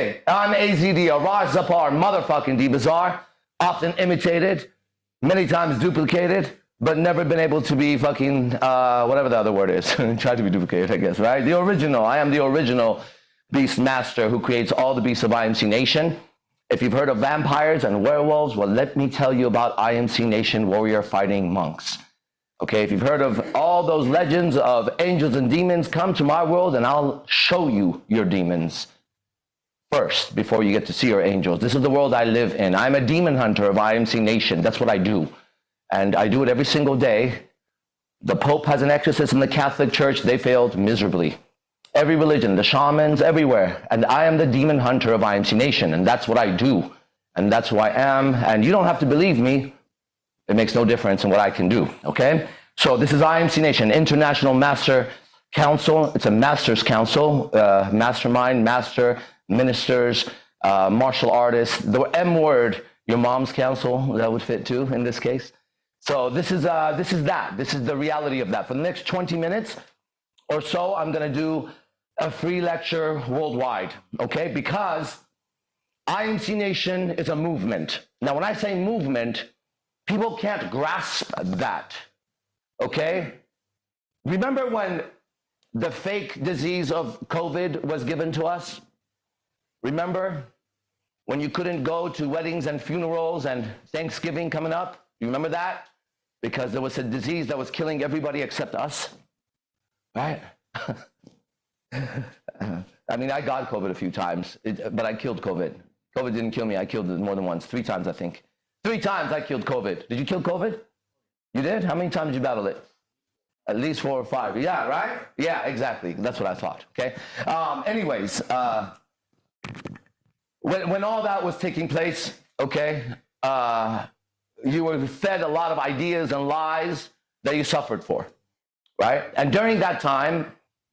Okay, I'm AZD, Raj Zapar, motherfucking D-Bizarre, often imitated, many times duplicated, but never been able to be fucking, whatever the other word is. Tried to be duplicated, I guess, right? The original. I am the original beast master who creates all the beasts of IMC Nation. If you've heard of vampires and werewolves, well, let me tell you about IMC Nation warrior fighting monks. Okay, if you've heard of all those legends of angels and demons, come to my world and I'll show you your demons first before you get to see your angels. This is the world I live in. I'm a demon hunter of IMC Nation. That's what I do. And I do it every single day. The Pope has an exorcism in the Catholic Church. They failed miserably. Every religion, the shamans, everywhere. And I am the demon hunter of IMC Nation. And that's what I do. And that's who I am. And you don't have to believe me. It makes no difference in what I can do, okay? So this is IMC Nation, International Master Council. It's a master's council, mastermind, master, ministers, martial artists. The M word, your mom's council, that would fit too in this case. So this is that. This is the reality of that. For the next 20 minutes or so, I'm gonna do a free lecture worldwide, okay? Because IMC Nation is a movement. Now, when I say movement, people can't grasp that, okay? Remember when the fake disease of COVID was given to us? Remember when you couldn't go to weddings and funerals and Thanksgiving coming up? You remember that? Because there was a disease that was killing everybody except us, right? I mean, I got COVID a few times, but I killed COVID. COVID didn't kill me. I killed it more than once, 3 times, I think. 3 times I killed COVID. Did you kill COVID? You did? How many times did you battle it? At least 4 or 5. Yeah, right? Yeah, exactly. That's what I thought, okay? Anyways, when all that was taking place, okay, you were fed a lot of ideas and lies that you suffered for, right? And during that time,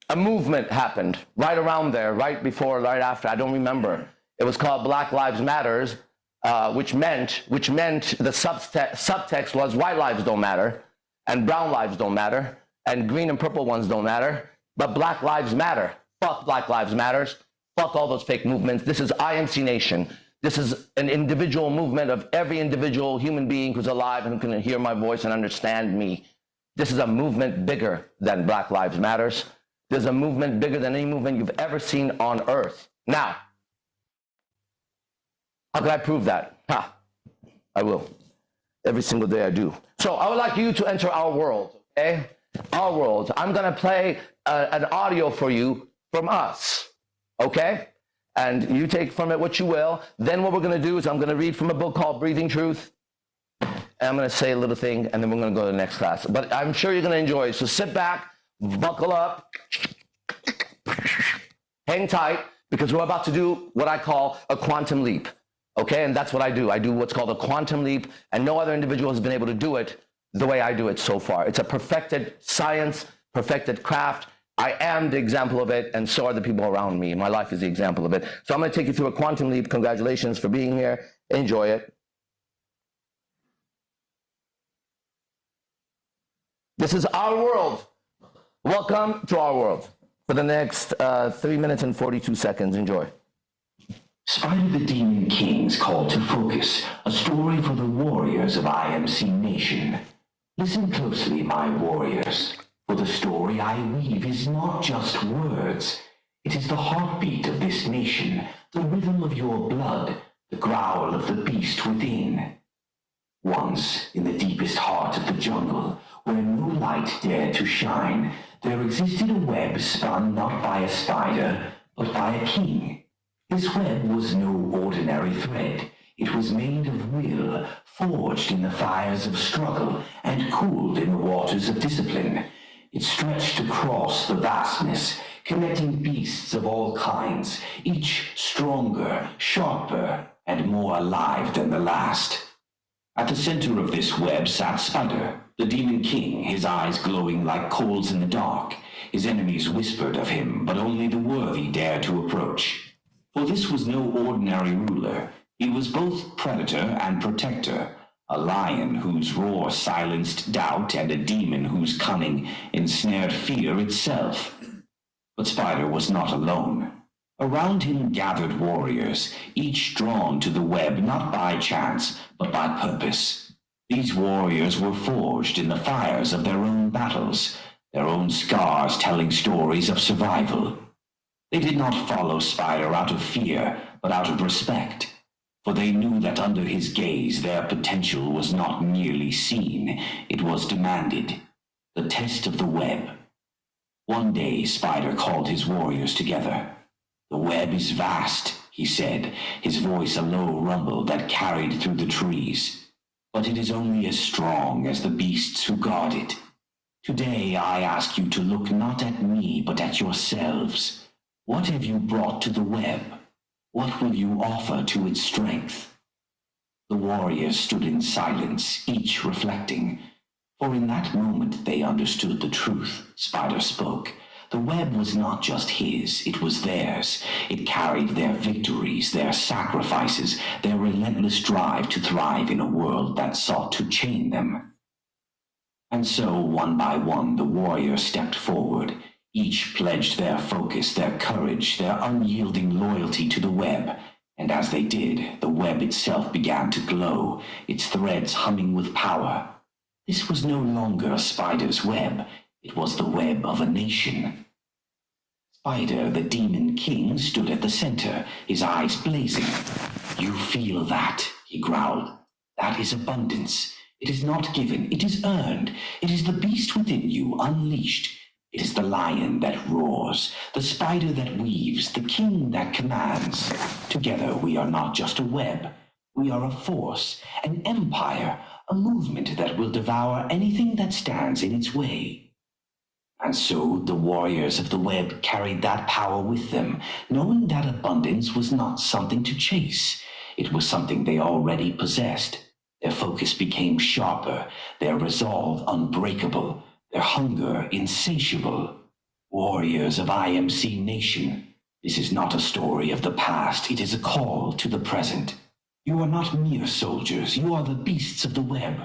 a movement happened right around there, right before, right after, I don't remember. It was called Black Lives Matters. Which meant the subtext was white lives don't matter, and brown lives don't matter, and green and purple ones don't matter, but black lives matter. Fuck Black Lives Matters. Fuck all those fake movements. This is IMC Nation. This is an individual movement of every individual human being who's alive and who can hear my voice and understand me. This is a movement bigger than Black Lives Matters. There's a movement bigger than any movement you've ever seen on earth. Now, how can I prove that? I will. Every single day I do. So I would like you to enter our world, okay? Our world. I'm going to play an audio for you from us, okay? And you take from it what you will. Then what we're going to do is I'm going to read from a book called Breathing Truth. And I'm going to say a little thing, and then we're going to go to the next class. But I'm sure you're going to enjoy it. So sit back, buckle up, hang tight, because we're about to do what I call a quantum leap. Okay, and that's what I do. I do what's called a quantum leap, and no other individual has been able to do it the way I do it so far. It's a perfected science, perfected craft. I am the example of it, and so are the people around me. My life is the example of it. So I'm going to take you through a quantum leap. Congratulations for being here. Enjoy it. This is our world. Welcome to our world. For the next 3 minutes and 42 seconds. Enjoy. Spider the Demon King's Call to Focus, a story for the warriors of IMC Nation. Listen closely, my warriors, for the story I weave is not just words. It is the heartbeat of this nation, the rhythm of your blood, the growl of the beast within. Once, in the deepest heart of the jungle, where no light dared to shine, there existed a web spun not by a spider, but by a king. This web was no ordinary thread. It was made of will, forged in the fires of struggle, and cooled in the waters of discipline. It stretched across the vastness, connecting beasts of all kinds, each stronger, sharper, and more alive than the last. At the center of this web sat Spider, the Demon King, his eyes glowing like coals in the dark. His enemies whispered of him, but only the worthy dared to approach. For this was no ordinary ruler. He was both predator and protector, a lion whose roar silenced doubt and a demon whose cunning ensnared fear itself. But Spider was not alone. Around him gathered warriors, each drawn to the web not by chance, but by purpose. These warriors were forged in the fires of their own battles, their own scars telling stories of survival. They did not follow Spider out of fear, but out of respect, for they knew that under his gaze their potential was not merely seen, it was demanded. The test of the web. One day Spider called his warriors together. "The web is vast," he said, his voice a low rumble that carried through the trees. "But it is only as strong as the beasts who guard it. Today I ask you to look not at me, but at yourselves. What have you brought to the web? What will you offer to its strength?" The warriors stood in silence, each reflecting. For in that moment they understood the truth. Spider spoke. The web was not just his, it was theirs. It carried their victories, their sacrifices, their relentless drive to thrive in a world that sought to chain them. And so, one by one, the warriors stepped forward. Each pledged their focus, their courage, their unyielding loyalty to the web. And as they did, the web itself began to glow, its threads humming with power. This was no longer a spider's web. It was the web of a nation. Spider, the demon king, stood at the center, his eyes blazing. "You feel that," he growled. "That is abundance. It is not given, it is earned. It is the beast within you, unleashed. It is the lion that roars, the spider that weaves, the king that commands. Together we are not just a web. We are a force, an empire, a movement that will devour anything that stands in its way." And so the warriors of the web carried that power with them, knowing that abundance was not something to chase. It was something they already possessed. Their focus became sharper, their resolve unbreakable, their hunger insatiable. Warriors of IMC Nation, this is not a story of the past, it is a call to the present. You are not mere soldiers, you are the beasts of the web.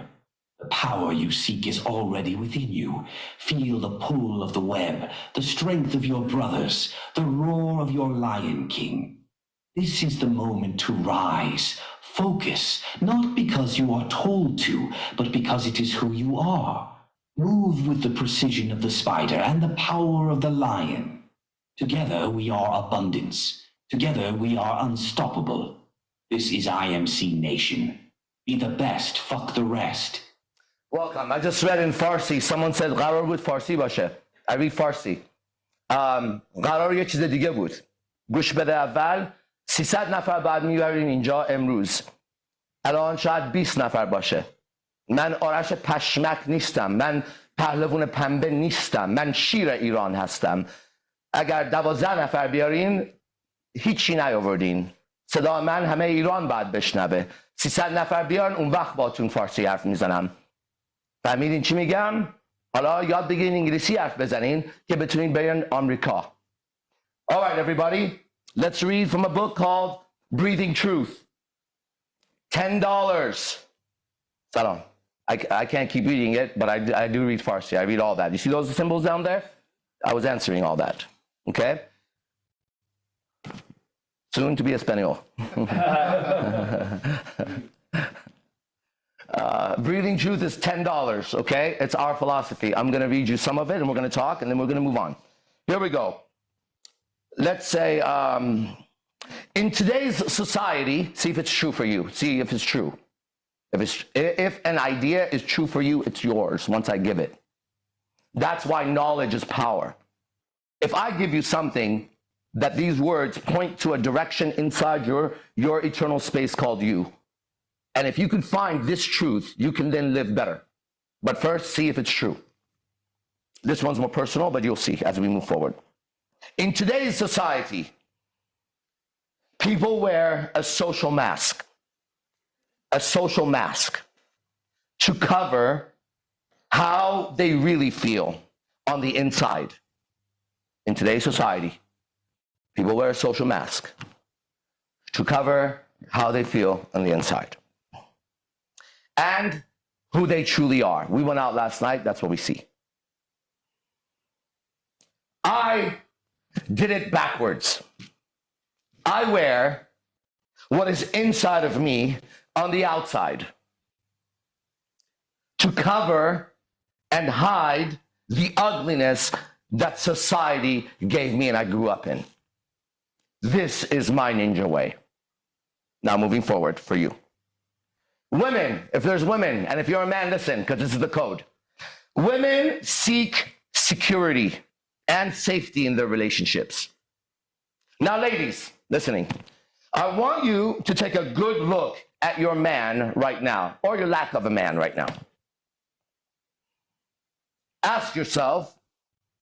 The power you seek is already within you. Feel the pull of the web, the strength of your brothers, the roar of your Lion King. This is the moment to rise. Focus, not because you are told to, but because it is who you are. Move with the precision of the spider and the power of the lion. Together we are abundance. Together we are unstoppable. This is IMC Nation. Be the best, fuck the rest. Welcome. I just read in Farsi. Someone said قرار بود فارسی باشه. I read Farsi. قرار یه چیز دیگه بود. گوش بده اول. 300 نفر بعد میبرین اینجا امروز. الان شاید 20 نفر باشه. من آرش پشمک نیستم. من پهلوان پنبه نیستم. من شیر ایران هستم. اگر 12 نفر بیارین هیچی نیاوردین. صدا من همه ایران باید بشنوه. 300 نفر بیارن اون وقت باتون فارسی حرف میزنم. فهمیدین چی میگم؟ حالا یاد بگیرین انگلیسی حرف بزنین که بتونین برین آمریکا. All right, everybody. Let's read from a book called Breathing Truth. $10. Salam. I can't keep reading it, but I do read Farsi. I read all that. You see those symbols down there? I was answering all that. Okay? Soon to be Espanol. Breathing Truth is $10, okay? It's our philosophy. I'm going to read you some of it, and we're going to talk, and then we're going to move on. Here we go. Let's say, in today's society, see if it's true for you. See if it's true. If an idea is true for you, it's yours once I give it. That's why knowledge is power. If I give you something that these words point to a direction inside your eternal space called you, and if you can find this truth, you can then live better. But first, see if it's true. This one's more personal, but you'll see as we move forward. In today's society, people wear a social mask to cover how they really feel on the inside. In today's society, people wear a social mask to cover how they feel on the inside and who they truly are. We went out last night, that's what we see. I did it backwards. I wear what is inside of me on the outside to cover and hide the ugliness that society gave me and I grew up in. This is my ninja way. Now moving forward for you. Women, if there's women, and if you're a man, listen, because this is the code. Women seek security and safety in their relationships. Now, ladies, listening, I want you to take a good look at your man right now, or your lack of a man right now. Ask yourself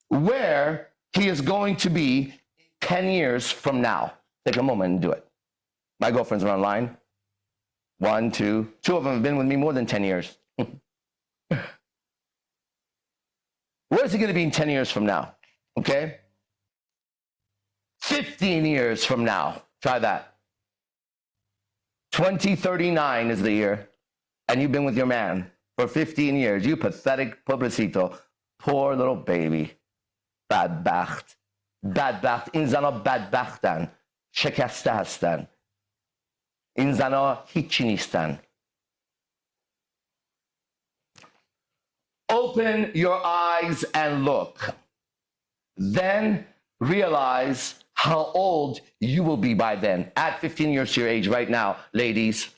where he is going to be 10 years from now. Take a moment and do it. My girlfriends are online. 1, 2 of them have been with me more than 10 years. Where is he going to be in 10 years from now? Okay? 15 years from now. Try that. 2039 is the year, and you've been with your man for 15 years. You pathetic pobrecito. Poor little baby. بدبخت. بدبخت. این زنا بدبختن. شکسته هستن. این زنا هیچی نیستن. Open your eyes and look. Then realize how old you will be by then. Add 15 years to your age right now, ladies.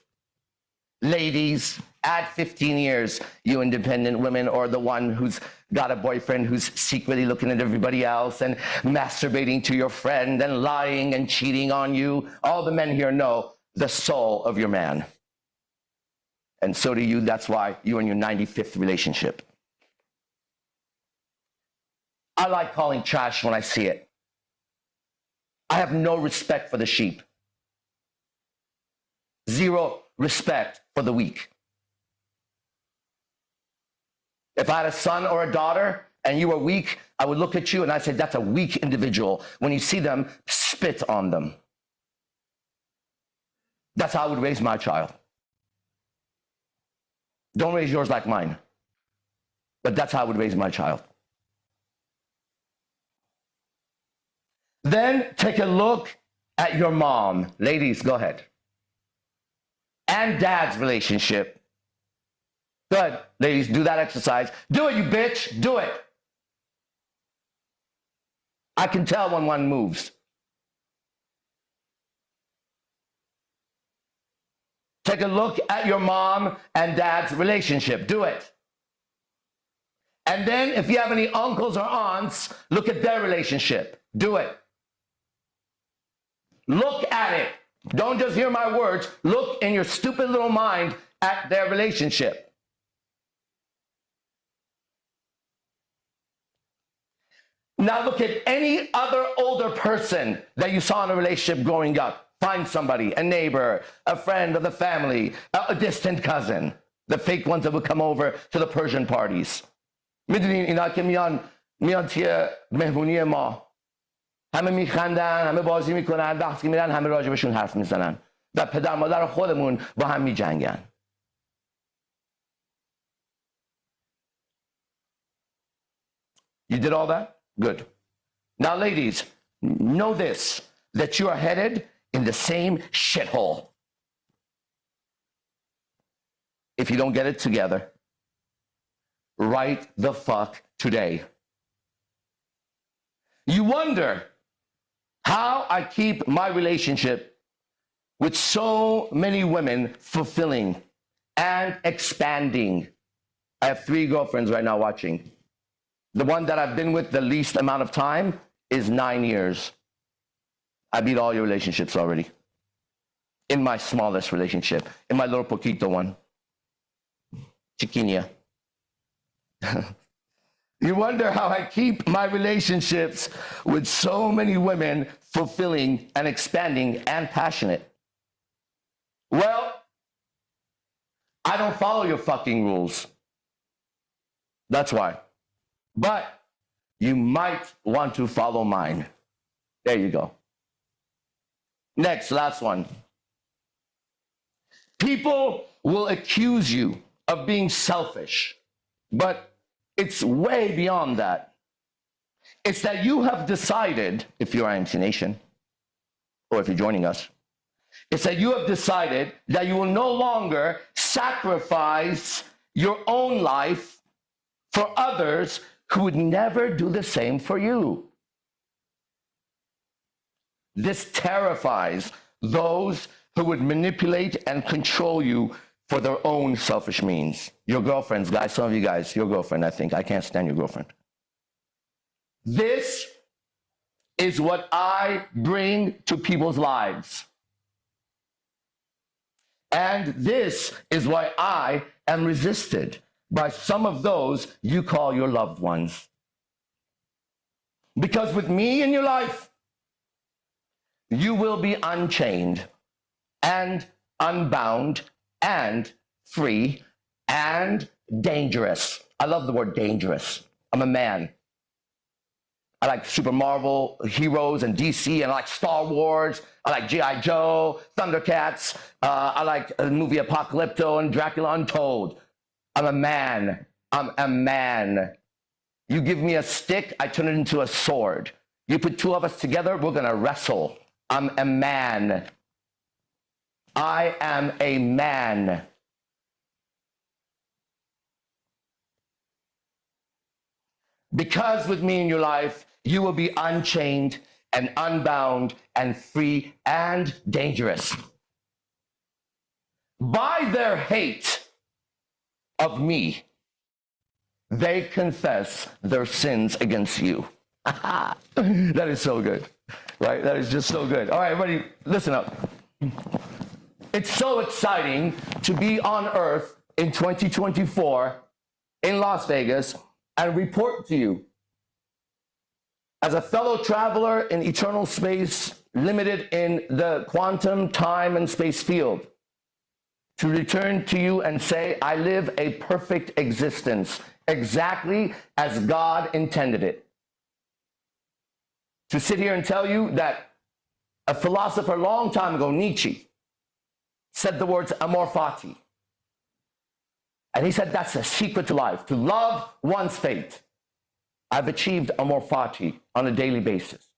Ladies, add 15 years, you independent women, or the one who's got a boyfriend who's secretly looking at everybody else and masturbating to your friend and lying and cheating on you. All the men here know the soul of your man. And so do you. That's why you're in your 95th relationship. I like calling trash when I see it. I have no respect for the sheep. Zero respect for the weak. If I had a son or a daughter and you were weak, I would look at you and I'd say, that's a weak individual. When you see them, spit on them. That's how I would raise my child. Don't raise yours like mine. But that's how I would raise my child. Then take a look at your mom. Ladies, go ahead. And dad's relationship. Good. Ladies, do that exercise. Do it, you bitch. Do it. I can tell when one moves. Take a look at your mom and dad's relationship. Do it. And then if you have any uncles or aunts, look at their relationship. Do it. Look at it. Don't just hear my words. Look in your stupid little mind at their relationship. Now look at any other older person that you saw in a relationship growing up. Find somebody, a neighbor, a friend of the family, a distant cousin. The fake ones that would come over to the Persian parties. میدونین اینا که میان توی مهمونی ما همه میخندن، همه بازی میکنن، وقتی که میرن همه راجبشون حرف میزنن و پدر مادر خودمون با هم میجنگن. You did all that? Good. Now ladies, know this, that you are headed in the same shithole. If you don't get it together, right the fuck today. You wonder how I keep my relationship with so many women fulfilling and expanding. I have 3 girlfriends right now watching. The one that I've been with the least amount of time is 9 years. I beat all your relationships already. In my smallest relationship, in my little poquito one. Chiquinia. You wonder how I keep my relationships with so many women fulfilling and expanding and passionate. Well, I don't follow your fucking rules. That's why. But you might want to follow mine. There you go. Next, last one. People will accuse you of being selfish, but it's way beyond that. It's that you have decided, if you're IMC Nation, or if you're joining us, it's that you have decided that you will no longer sacrifice your own life for others who would never do the same for you. This terrifies those who would manipulate and control you for their own selfish means. Your girlfriends, guys, some of you guys, your girlfriend, I think. I can't stand your girlfriend. This is what I bring to people's lives. And this is why I am resisted by some of those you call your loved ones. Because with me in your life, you will be unchained and unbound and free and dangerous. I love the word dangerous. I'm a man. I like Super Marvel heroes and DC, and I like Star Wars. I like G.I. Joe, Thundercats. I like the movie Apocalypto and Dracula Untold. I'm a man. I'm a man. You give me a stick, I turn it into a sword. You put two of us together, we're gonna wrestle. I'm a man. I am a man. Because with me in your life, you will be unchained and unbound and free and dangerous. By their hate of me, they confess their sins against you. That is so good, right? That is just so good. All right, everybody, listen up. It's so exciting to be on Earth in 2024 in Las Vegas and report to you as a fellow traveler in eternal space, limited in the quantum, time, and space field, to return to you and say, I live a perfect existence, exactly as God intended it. To sit here and tell you that a philosopher a long time ago, Nietzsche, said the words amor fati. And he said that's a secret to life, to love one's fate. I've achieved amor fati on a daily basis.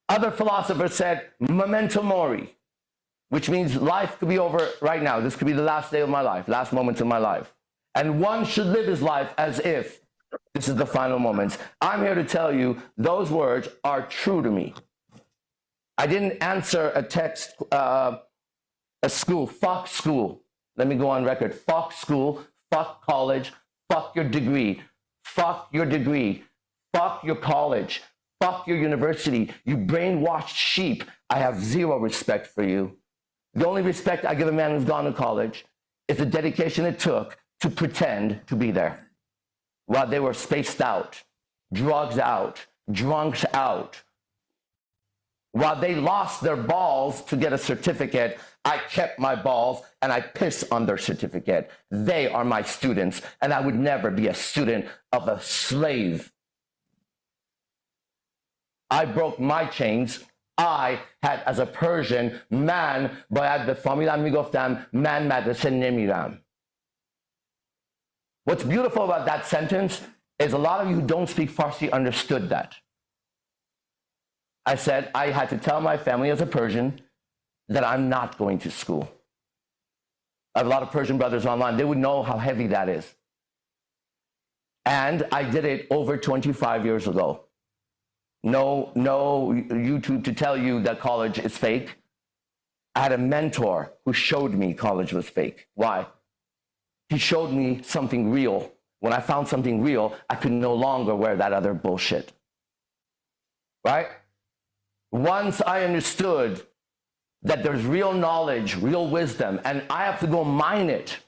Other philosophers said memento mori, which means life could be over right now. This could be the last day of my life, last moments of my life. And one should live his life as if this is the final moments. I'm here to tell you those words are true to me. I didn't answer a text, a school, fuck school. Let me go on record. Fuck school, fuck college, fuck your degree, fuck your degree, fuck your college, fuck your university. You brainwashed sheep. I have zero respect for you. The only respect I give a man who's gone to college is the dedication it took to pretend to be there while they were spaced out, drugs out, drunks out. While they lost their balls to get a certificate, I kept my balls and I piss on their certificate. They are my students, and I would never be a student of a slave. I broke my chains. I had, as a Persian, man باید به فامیلم میگفتم من مدرسه نمیرم. What's beautiful about that sentence is a lot of you who don't speak Farsi understood that. I said I had to tell my family as a Persian that I'm not going to school. I have a lot of Persian brothers online. They would know how heavy that is. And I did it over 25 years ago. No YouTube to tell you that college is fake. I had a mentor who showed me college was fake. Why? He showed me something real. When I found something real, I could no longer wear that other bullshit. Right? Once I understood that there's real knowledge, real wisdom, and I have to go mine it.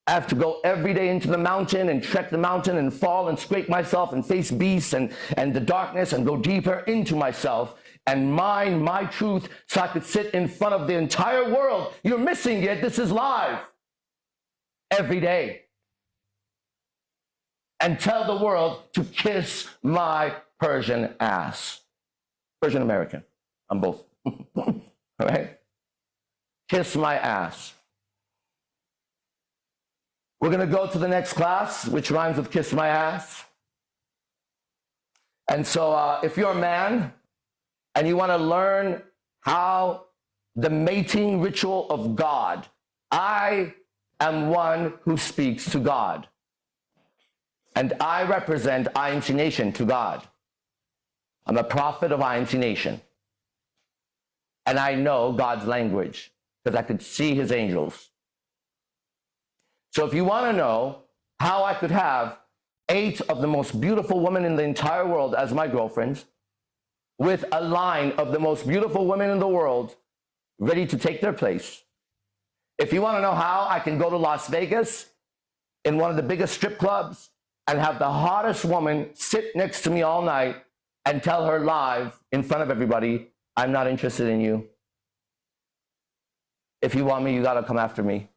I have to go every day into the mountain and trek the mountain and fall and scrape myself and face beasts and the darkness and go deeper into myself and mine my truth so I could sit in front of the entire world. You're missing it. This is live. Every day. And tell the world to kiss my Persian ass. Persian American. I'm both. All right? Kiss my ass. We're going to go to the next class, which rhymes with kiss my ass. And so if you're a man and you want to learn how the mating ritual of God, I am one who speaks to God. And I represent IMC Nation to God. I'm a prophet of IMC Nation. And I know God's language because I could see his angels. So if you want to know how I could have 8 of the most beautiful women in the entire world as my girlfriends, with a line of the most beautiful women in the world ready to take their place. If you want to know how I can go to Las Vegas in one of the biggest strip clubs and have the hottest woman sit next to me all night and tell her live in front of everybody, I'm not interested in you. If you want me, you got to come after me.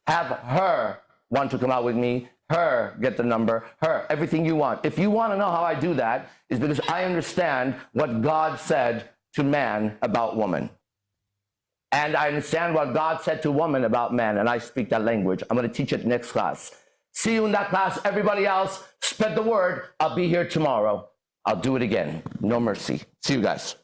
Have her want to come out with me, her get the number, her, everything you want. If you want to know how I do that, is because I understand what God said to man about woman. And I understand what God said to woman about man, and I speak that language. I'm going to teach it next class. See you in that class. Everybody else, spread the word. I'll be here tomorrow. I'll do it again. No mercy. See you guys.